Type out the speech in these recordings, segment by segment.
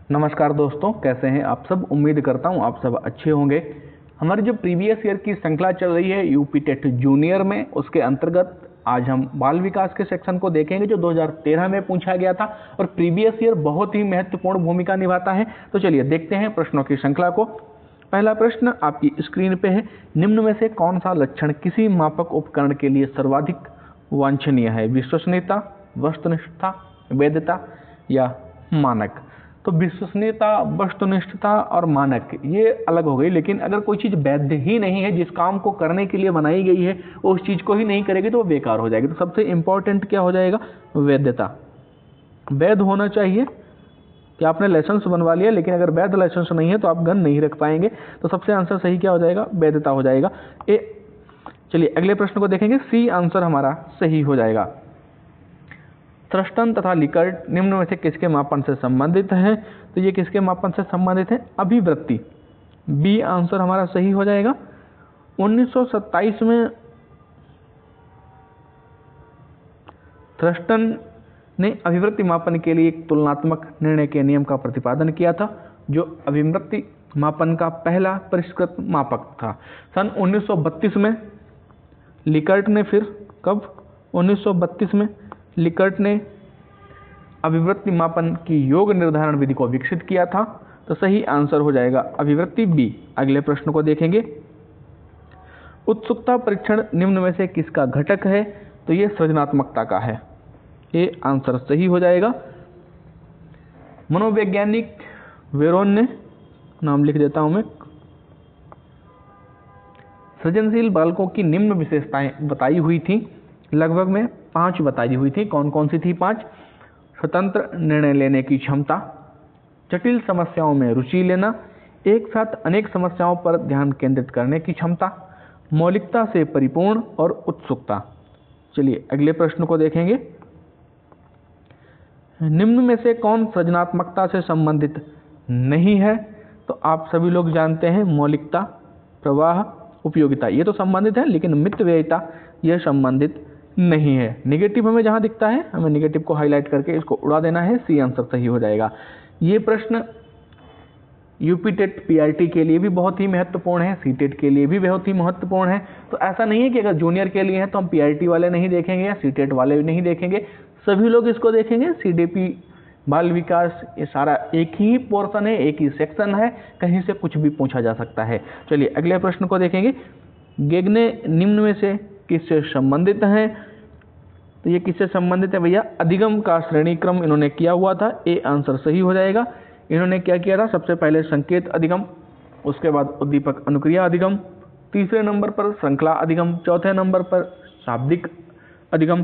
नमस्कार दोस्तों, कैसे हैं आप सब। उम्मीद करता हूं आप सब अच्छे होंगे। हमारी जो प्रीवियस ईयर की श्रृंखला चल रही है यूपी टेट जूनियर में, उसके अंतर्गत आज हम बाल विकास के सेक्शन को देखेंगे जो 2013 में पूछा गया था और प्रीवियस ईयर बहुत ही महत्वपूर्ण भूमिका निभाता है। तो चलिए देखते हैं प्रश्नों की श्रृंखला को। पहला प्रश्न आपकी स्क्रीन पे है, निम्न में से कौन सा लक्षण किसी मापक उपकरण के लिए सर्वाधिक वांछनीय है? विश्वसनीयता, वस्तुनिष्ठता, वैधता या मानक। तो विश्वसनीयता, वस्तुनिष्ठता और मानक ये अलग हो गई, लेकिन अगर कोई चीज़ वैध ही नहीं है, जिस काम को करने के लिए बनाई गई है उस चीज़ को ही नहीं करेगी तो वो बेकार हो जाएगी। तो सबसे इंपॉर्टेंट क्या हो जाएगा? वैधता। वैध होना चाहिए कि आपने लाइसेंस बनवा लिया, लेकिन अगर वैध लाइसेंस नहीं है तो आप गन नहीं रख पाएंगे। तो सबसे आंसर सही क्या हो जाएगा? वैधता हो जाएगा। चलिए अगले प्रश्न को देखेंगे। सी आंसर हमारा सही हो जाएगा। थ्रस्टन तथा लिकर्ट निम्न में से किसके मापन से संबंधित हैं? तो ये किसके मापन से संबंधित है? अभिवृत्ति। बी आंसर हमारा सही हो जाएगा। 1927 में थ्रस्टन ने अभिवृत्ति मापन के लिए एक तुलनात्मक निर्णय के नियम का प्रतिपादन किया था, जो अभिवृत्ति मापन का पहला परिष्कृत मापक था। सन 1932 में लिकर्ट ने फिर कब 1932 में लिकर्ट ने अभिवृत्ति मापन की योग निर्धारण विधि को विकसित किया था। तो सही आंसर हो जाएगा अभिवृत्ति बी। अगले प्रश्न को देखेंगे। उत्सुकता परीक्षण निम्न में से किसका घटक है? तो ये सृजनात्मकता का है। ये आंसर सही हो जाएगा। मनोवैज्ञानिक वेरोन ने, नाम लिख देता हूं मैं, सृजनशील बालकों की निम्न विशेषताएं बताई हुई थी। लगभग में 5 बताई हुई थी। कौन कौन सी थी 5? स्वतंत्र निर्णय लेने की क्षमता, जटिल समस्याओं में रुचि लेना, एक साथ अनेक समस्याओं पर ध्यान केंद्रित करने की क्षमता, मौलिकता से परिपूर्ण और उत्सुकता। चलिए अगले प्रश्न को देखेंगे। निम्न में से कौन सृजनात्मकता से संबंधित नहीं है? तो आप सभी लोग जानते हैं मौलिकता, प्रवाह, उपयोगिता ये तो संबंधित है, लेकिन मितव्ययिता यह संबंधित नहीं है। नेगेटिव हमें जहां दिखता है हमें नेगेटिव को हाईलाइट करके इसको उड़ा देना है। सी आंसर सही हो जाएगा। ये प्रश्न यूपी टेट पीआरटी के लिए भी बहुत ही महत्वपूर्ण है, सी टेट के लिए भी बहुत ही महत्वपूर्ण है। तो ऐसा नहीं है कि अगर जूनियर के लिए है तो हम पीआरटी वाले नहीं देखेंगे या सी टेट वाले नहीं देखेंगे, सभी लोग इसको देखेंगे। सीडीपी, बाल विकास, ये सारा एक ही पोर्शन है, एक ही सेक्शन है, कहीं से कुछ भी पूछा जा सकता है। चलिए अगले प्रश्न को देखेंगे। गेगने निम्न में से किससे संबंधित हैं? तो ये किससे संबंधित है भैया? अधिगम का श्रेणी क्रम इन्होंने किया हुआ था। ए आंसर सही हो जाएगा। इन्होंने क्या किया था? सबसे पहले संकेत अधिगम, उसके बाद उद्दीपक अनुक्रिया अधिगम, तीसरे नंबर पर श्रृंखला अधिगम, चौथे नंबर पर शाब्दिक अधिगम,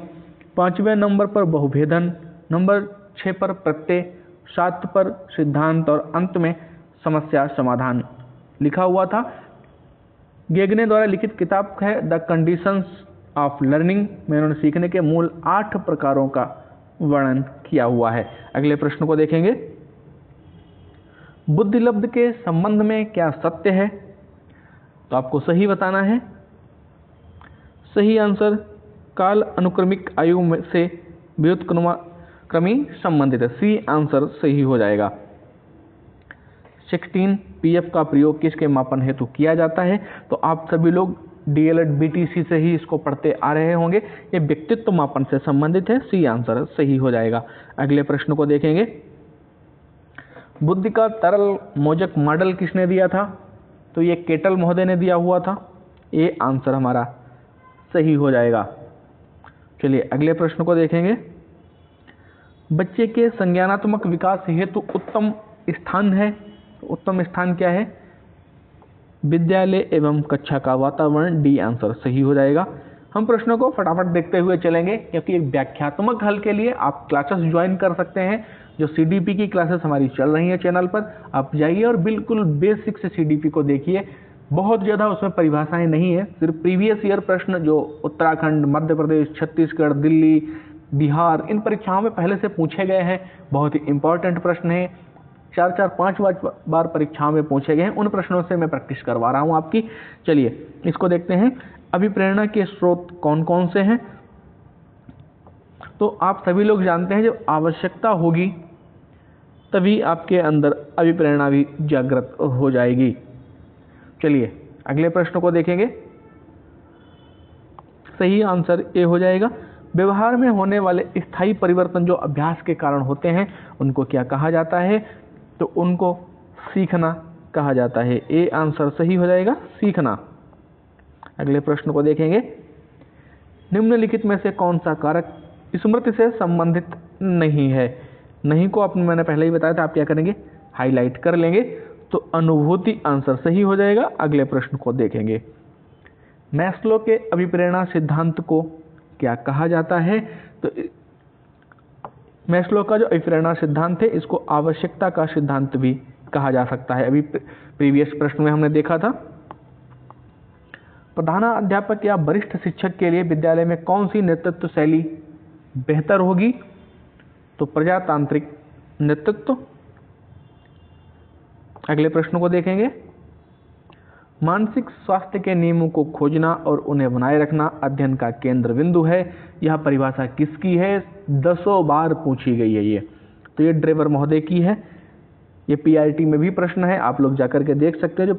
5वें नंबर पर बहुभेदन, नंबर 6 पर प्रत्यय, 7 पर सिद्धांत और अंत में समस्या समाधान लिखा हुआ था। गेगने द्वारा लिखित किताब है द कंडीशंस ऑफ लर्निंग में इन्होंने सीखने के मूल 8 प्रकारों का वर्णन किया हुआ है। अगले प्रश्न को देखेंगे। बुद्धिलब्ध के संबंध में क्या सत्य है? तो आपको सही बताना है। सही आंसर काल अनुक्रमिक आयु से व्युत्क्रमी संबंधित है। सी आंसर सही हो जाएगा। 16 पीएफ का प्रयोग किसके मापन हेतु किया जाता है? तो आप सभी लोग डीएलएड बीटीसी से ही इसको पढ़ते आ रहे होंगे। ये व्यक्तित्व मापन से संबंधित है। सी आंसर सही हो जाएगा। अगले प्रश्न को देखेंगे। बुद्धि का तरल मोजक मॉडल किसने दिया था? तो ये केटल महोदय ने दिया हुआ था। ये आंसर हमारा सही हो जाएगा। चलिए अगले प्रश्न को देखेंगे। बच्चे के संज्ञानात्मक विकास हेतु उत्तम स्थान है। उत्तम स्थान क्या है? विद्यालय एवं कक्षा का वातावरण। डी आंसर सही हो जाएगा। हम प्रश्नों को फटाफट देखते हुए चलेंगे, क्योंकि एक व्याख्यात्मक हल के लिए आप क्लासेस ज्वाइन कर सकते हैं। जो सीडीपी की क्लासेस हमारी चल रही हैं चैनल पर, आप जाइए और बिल्कुल बेसिक से सीडीपी को देखिए। बहुत ज़्यादा उसमें परिभाषाएं नहीं है, सिर्फ प्रीवियस ईयर प्रश्न जो उत्तराखंड, मध्य प्रदेश, छत्तीसगढ़, दिल्ली, बिहार इन परीक्षाओं में पहले से पूछे गए हैं। बहुत ही इंपॉर्टेंट प्रश्न है, 4-4, 5 बार परीक्षाओं में पूछे गए हैं। उन प्रश्नों से मैं प्रैक्टिस करवा रहा हूं आपकी। चलिए इसको देखते हैं। अभिप्रेरणा के स्रोत कौन कौन से हैं? तो आप सभी लोग जानते हैं जब आवश्यकता होगी तभी आपके अंदर अभिप्रेरणा भी जागृत हो जाएगी। चलिए अगले प्रश्न को देखेंगे। सही आंसर ए हो जाएगा। व्यवहार में होने वाले स्थायी परिवर्तन जो अभ्यास के कारण होते हैं उनको क्या कहा जाता है? तो उनको सीखना कहा जाता है। ए आंसर सही हो जाएगा, सीखना। अगले प्रश्न को देखेंगे। निम्नलिखित में से कौन सा कारक स्मृति से संबंधित नहीं है? नहीं को मैंने पहले ही बताया था, आप क्या करेंगे, हाईलाइट कर लेंगे। तो अनुभूति आंसर सही हो जाएगा। अगले प्रश्न को देखेंगे। मैस्लो के अभिप्रेरणा सिद्धांत को क्या कहा जाता है? तो मैस्लो का जो अभिप्रेरणा सिद्धांत है इसको आवश्यकता का सिद्धांत भी कहा जा सकता है। अभी प्रीवियस प्रश्न में हमने देखा था। प्रधानाध्यापक या वरिष्ठ शिक्षक के लिए विद्यालय में कौन सी नेतृत्व शैली बेहतर होगी? तो प्रजातांत्रिक नेतृत्व। अगले प्रश्न को देखेंगे। मानसिक स्वास्थ्य के नियमों को खोजना और उन्हें बनाए रखना अध्ययन का केंद्र बिंदु है। यह परिभाषा किसकी है? 10 बार पूछी गई है ये। तो ये ड्रेवर महोदय की है। ये पीआरटी में भी प्रश्न है, आप लोग जाकर के देख सकते हैं। जो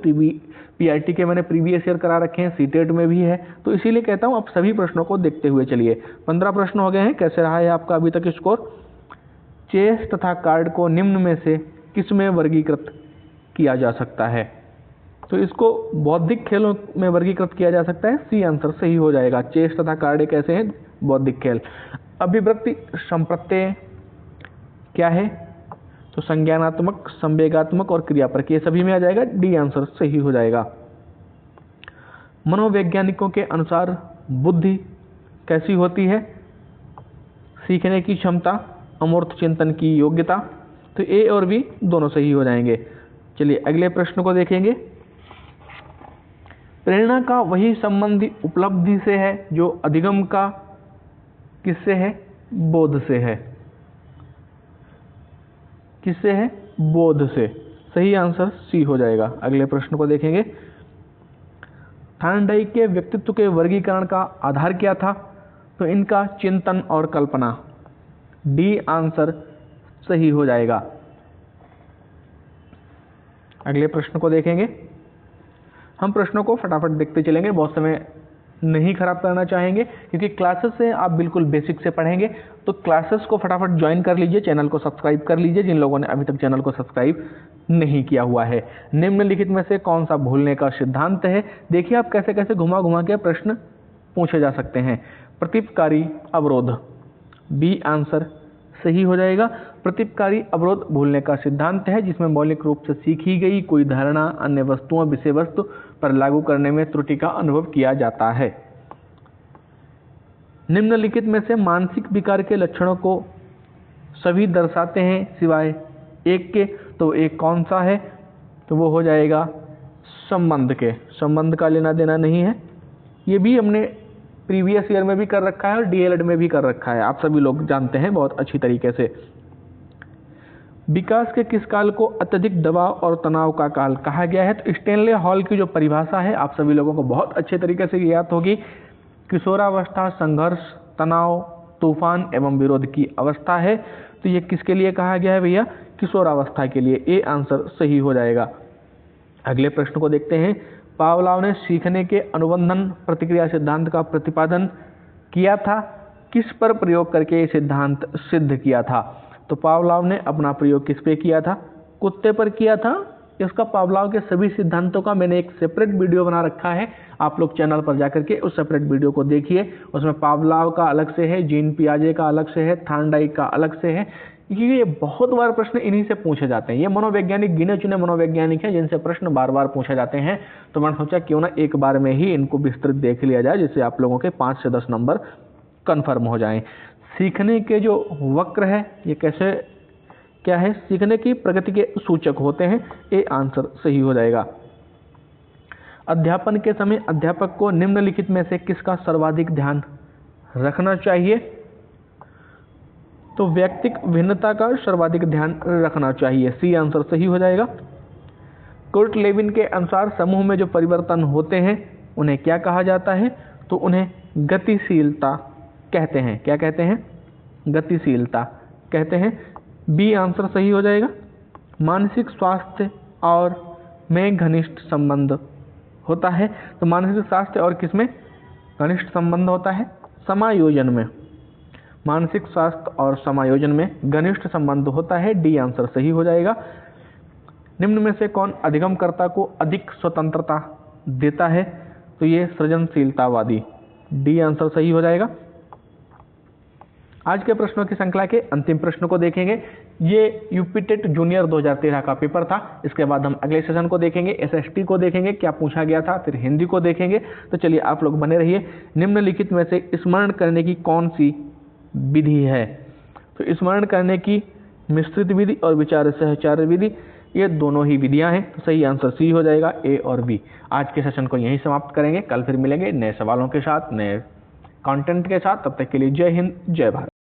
पीआरटी के मैंने प्रीवियस ईयर करा रखे हैं, सीटेट में भी है। तो इसीलिए कहता हूँ आप सभी प्रश्नों को देखते हुए चलिए। 15 प्रश्न हो गए हैं। कैसे रहा है आपका अभी तक स्कोर? चेस तथा कार्ड को निम्न में से किस में वर्गीकृत किया जा सकता है? तो इसको बौद्धिक खेलों में वर्गीकृत किया जा सकता है। सी आंसर सही हो जाएगा। चेस तथा कार्ड एक ऐसे हैं बौद्धिक खेल। अभिव्यक्ति संप्रत्यय क्या है? तो संज्ञानात्मक, संवेगात्मक और क्रियापरक, ये सभी में आ जाएगा। डी आंसर सही हो जाएगा। मनोवैज्ञानिकों के अनुसार बुद्धि कैसी होती है? सीखने की क्षमता, अमूर्त चिंतन की योग्यता। तो ए और बी दोनों सही हो जाएंगे। चलिए अगले प्रश्न को देखेंगे। प्रेरणा का वही संबंधी उपलब्धि से है जो अधिगम का किससे है? बोध से है। किससे है? बोध से। सही आंसर सी हो जाएगा। अगले प्रश्न को देखेंगे। थार्नडाइक के व्यक्तित्व के वर्गीकरण का आधार क्या था? तो इनका चिंतन और कल्पना। डी आंसर सही हो जाएगा। अगले प्रश्न को देखेंगे। हम प्रश्नों को फटाफट देखते चलेंगे, बहुत समय नहीं खराब करना चाहेंगे क्योंकि क्लासेस से आप बिल्कुल बेसिक से पढ़ेंगे। तो क्लासेस को फटाफट ज्वाइन कर लीजिए, चैनल को सब्सक्राइब कर लीजिए जिन लोगों ने अभी तक चैनल को सब्सक्राइब नहीं किया हुआ है। निम्नलिखित में से कौन सा भूलने का सिद्धांत है? देखिए आप कैसे कैसे घुमा घुमा के प्रश्न पूछे जा सकते हैं। प्रतिपकारी अवरोध। बी आंसर सही हो जाएगा। प्रतिपकारी अवरोध भूलने का सिद्धांत है जिसमें मौलिक रूप से सीखी गई कोई धारणा अन्य वस्तुओं विषय वस्तु पर लागू करने में त्रुटि का अनुभव किया जाता है। निम्नलिखित में से मानसिक विकार के लक्षणों को सभी दर्शाते हैं सिवाय एक के। तो एक कौन सा है? तो वो हो जाएगा संबंध के। संबंध का लेना देना नहीं है। ये भी हमने प्रीवियस ईयर में भी कर रखा है और डीएलएड में भी कर रखा है, आप सभी लोग जानते हैं बहुत अच्छी तरीके से। विकास के किस काल को अत्यधिक दबाव और तनाव का काल कहा गया है? तो स्टैनले हॉल की जो परिभाषा है आप सभी लोगों को बहुत अच्छे तरीके से याद होगी। किशोरावस्था संघर्ष, तनाव, तूफान एवं विरोध की अवस्था है। तो ये किसके लिए कहा गया है भैया? किशोरावस्था के लिए। ए आंसर सही हो जाएगा। अगले प्रश्न को देखते हैं। पावलोव ने सीखने के अनुबंधन प्रतिक्रिया सिद्धांत का प्रतिपादन किया था। किस पर प्रयोग करके ये सिद्धांत सिद्ध किया था? तो पावलोव ने अपना प्रयोग किस पे किया था? कुत्ते पर किया था। इसका पावलोव के सभी सिद्धांतों का मैंने एक सेपरेट वीडियो बना रखा है, आप लोग चैनल पर जाकर के उस सेपरेट वीडियो को देखिए। उसमें पावलोव का अलग से है, जीन पियाजे का अलग से है, थार्नडाइक का अलग से है। ये बहुत बार प्रश्न इन्हीं से पूछे जाते हैं। ये मनोवैज्ञानिक गिने चुने मनोवैज्ञानिक हैं जिनसे प्रश्न बार बार पूछे जाते हैं। तो मैंने सोचा क्यों ना एक बार में ही इनको विस्तृत देख लिया जाए जिससे आप लोगों के 5 से 10 नंबर कन्फर्म हो जाएं। सीखने के जो वक्र है ये कैसे क्या है? सीखने की प्रगति के सूचक होते हैं। ए आंसर सही हो जाएगा। अध्यापन के समय अध्यापक को निम्नलिखित में से किसका सर्वाधिक ध्यान रखना चाहिए? तो व्यक्तिक भिन्नता का सर्वाधिक ध्यान रखना चाहिए। सी आंसर सही हो जाएगा। कुर्ट लेविन के अनुसार समूह में जो परिवर्तन होते हैं उन्हें क्या कहा जाता है? तो उन्हें गतिशीलता कहते हैं। क्या कहते हैं? गतिशीलता कहते हैं। बी आंसर सही हो जाएगा। मानसिक स्वास्थ्य और में घनिष्ठ संबंध होता है। तो मानसिक स्वास्थ्य और किसमें घनिष्ठ संबंध होता है? समायोजन में। मानसिक स्वास्थ्य और समायोजन में घनिष्ठ संबंध होता है। डी आंसर सही हो जाएगा। निम्न में से कौन अधिगमकर्ता को अधिक स्वतंत्रता देता है? तो ये सृजनशीलतावादी। डी आंसर सही हो जाएगा। आज के प्रश्नों की श्रृंखला के अंतिम प्रश्न को देखेंगे। ये यूपीटेट जूनियर 2013 का पेपर था। इसके बाद हम अगले सेशन को देखेंगे, एसएसटी को देखेंगे क्या पूछा गया था, फिर हिंदी को देखेंगे। तो चलिए आप लोग बने रहिए। निम्नलिखित में से स्मरण करने की कौन सी विधि है? तो स्मरण करने की मिश्रित विधि और विचार सहचार विधि, ये दोनों ही विधियां हैं। तो सही आंसर सी हो जाएगा, ए और बी। आज के सेशन को यहीं समाप्त करेंगे। कल फिर मिलेंगे नए सवालों के साथ, नए कंटेंट के साथ। तब तक के लिए जय हिंद, जय भारत।